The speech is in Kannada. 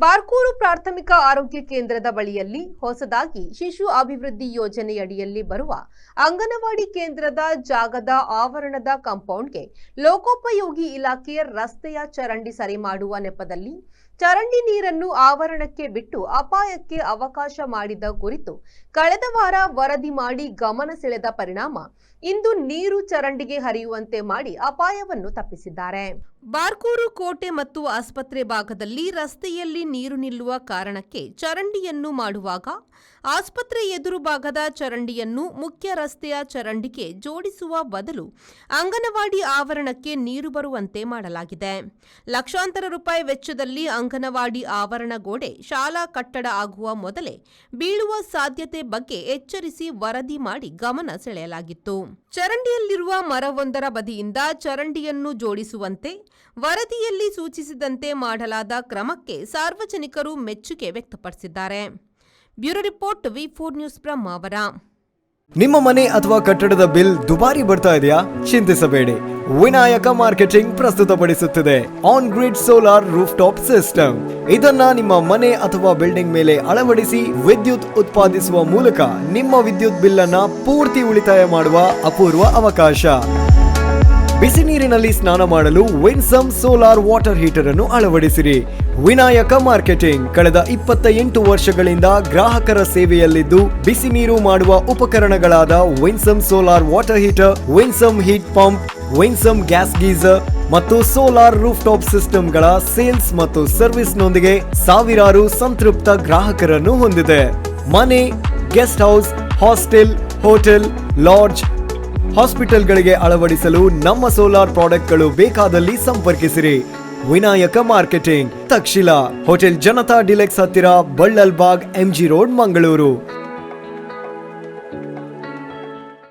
ಬಾರ್ಕೂರು ಪ್ರಾಥಮಿಕ ಆರೋಗ್ಯ ಕೇಂದ್ರದ ಬಳಿಯಲ್ಲಿ ಹೊಸದಾಗಿ ಶಿಶು ಅಭಿವೃದ್ಧಿ ಯೋಜನೆಯಡಿಯಲ್ಲಿ ಬರುವ ಅಂಗನವಾಡಿ ಕೇಂದ್ರದ ಜಾಗದ ಆವರಣದ ಕಾಂಪೌಂಡ್ಗೆ ಲೋಕೋಪಯೋಗಿ ಇಲಾಖೆ ರಸ್ತೆಯ ಚರಂಡಿ ಸರಿ ಮಾಡುವ ನೆಪದಲ್ಲಿ ಚರಂಡಿ ನೀರನ್ನು ಆವರಣಕ್ಕೆ ಬಿಟ್ಟು ಅಪಾಯಕ್ಕೆ ಅವಕಾಶ ಮಾಡಿದ ಕುರಿತು ಕಳೆದ ವಾರ ವರದಿ ಮಾಡಿ ಗಮನ ಸೆಳೆದ ಪರಿಣಾಮ ಇಂದು ನೀರು ಚರಂಡಿಗೆ ಹರಿಯುವಂತೆ ಮಾಡಿ ಅಪಾಯವನ್ನು ತಪ್ಪಿಸಿದ್ದಾರೆ. ಬಾರ್ಕೂರು ಕೋಟೆ ಮತ್ತು ಆಸ್ಪತ್ರೆ ಭಾಗದಲ್ಲಿ ರಸ್ತೆಯಲ್ಲಿ ನೀರು ನಿಲ್ಲುವ ಕಾರಣಕ್ಕೆ ಚರಂಡಿಯನ್ನು ಮಾಡುವಾಗ ಆಸ್ಪತ್ರೆ ಎದುರು ಭಾಗದ ಚರಂಡಿಯನ್ನು ಮುಖ್ಯ ರಸ್ತೆಯ ಚರಂಡಿಗೆ ಜೋಡಿಸುವ ಬದಲು ಅಂಗನವಾಡಿ ಆವರಣಕ್ಕೆ ನೀರು ಬರುವಂತೆ ಮಾಡಲಾಗಿದೆ. ಲಕ್ಷಾಂತರ ರೂಪಾಯಿ ವೆಚ್ಚದಲ್ಲಿ ಅಂಗನವಾಡಿ ಆವರಣ ಗೋಡೆ ಶಾಲಾ ಕಟ್ಟಡ ಆಗುವ ಮೊದಲೇ ಬೀಳುವ ಸಾಧ್ಯತೆ ಬಗ್ಗೆ ಎಚ್ಚರಿಸಿ ವರದಿ ಮಾಡಿ ಗಮನ ಸೆಳೆಯಲಾಗಿತ್ತು. ಚರಂಡಿಯಲ್ಲಿರುವ ಮರವೊಂದರ ಬದಿಯಿಂದ ಚರಂಡಿಯನ್ನು ಜೋಡಿಸುವಂತೆ ವರದಿಯಲ್ಲಿ ಸೂಚಿಸಿದಂತೆ ಮಾಡಲಾದ ಕ್ರಮಕ್ಕೆ ಸಾರ್ವಜನಿಕರು ಮೆಚ್ಚುಗೆ ವ್ಯಕ್ತಪಡಿಸಿದ್ದಾರೆ. ಬ್ಯೂರೋ ರಿಪೋರ್ಟ್ ವಿ4 ನ್ಯೂಸ್ ಬ್ರಹ್ಮಾವರ. ನಿಮ್ಮ ಮನೆ ಅಥವಾ ಕಟ್ಟಡದ ಬಿಲ್ ದುಬಾರಿ ಬರ್ತಾ ಇದೆಯಾ? ಚಿಂತಿಸಬೇಡಿ. ವಿನಾಯಕ ಮಾರ್ಕೆಟಿಂಗ್ ಪ್ರಸ್ತುತಪಡಿಸುತ್ತಿದೆ on grid solar roof top system. ಇದನ್ನ ನಿಮ್ಮ ಮನೆ ಅಥವಾ ಬಿಲ್ಡಿಂಗ್ ಮೇಲೆ ಅಳವಡಿಸಿ ವಿದ್ಯುತ್ ಉತ್ಪಾದಿಸುವ ಮೂಲಕ ನಿಮ್ಮ ವಿದ್ಯುತ್ ಬಿಲ್ ಅನ್ನ ಪೂರ್ತಿ ಉಳಿತಾಯ ಮಾಡುವ ಅಪೂರ್ವ ಅವಕಾಶ. ಬಿಸಿ ನೀರಿನಲ್ಲಿ ಸ್ನಾನ ಮಾಡಲು ವಿನ್ಸಮ್ ಸೋಲಾರ್ ವಾಟರ್ ಹೀಟರ್ ಅನ್ನು ಅಳವಡಿಸಿರಿ. ವಿನಾಯಕ ಮಾರ್ಕೆಟಿಂಗ್ ಕಳೆದ 28 ವರ್ಷಗಳಿಂದ ಗ್ರಾಹಕರ ಸೇವೆಯಲ್ಲಿದ್ದು ಬಿಸಿ ನೀರು ಮಾಡುವ ಉಪಕರಣಗಳಾದ Winsome solar water heater, Winsome heat pump, Winsome gas geyser ಮತ್ತು ಸೋಲಾರ್ ರೂಫ್ ಟಾಪ್ ಸಿಸ್ಟಮ್ಗಳ ಸೇಲ್ಸ್ ಮತ್ತು ಸರ್ವಿಸ್ ನೊಂದಿಗೆ ಸಾವಿರಾರು ಸಂತೃಪ್ತ ಗ್ರಾಹಕರನ್ನು ಹೊಂದಿದೆ. ಮನೆ, guest house, hostel, hotel, lodge, ಹಾಸ್ಪಿಟಲ್ಗಳಿಗೆ ಅಳವಡಿಸಲು ನಮ್ಮ ಸೋಲಾರ್ ಪ್ರಾಡಕ್ಟ್ಗಳು ಬೇಕಾದಲ್ಲಿ ಸಂಪರ್ಕಿಸಿರಿ. Vinayaka marketing, Takshila, hotel Janata deluxe ಹತ್ತಿರ, ಬಳ್ಳಲ್ಬಾಗ್, MG ರೋಡ್, ಮಂಗಳೂರು.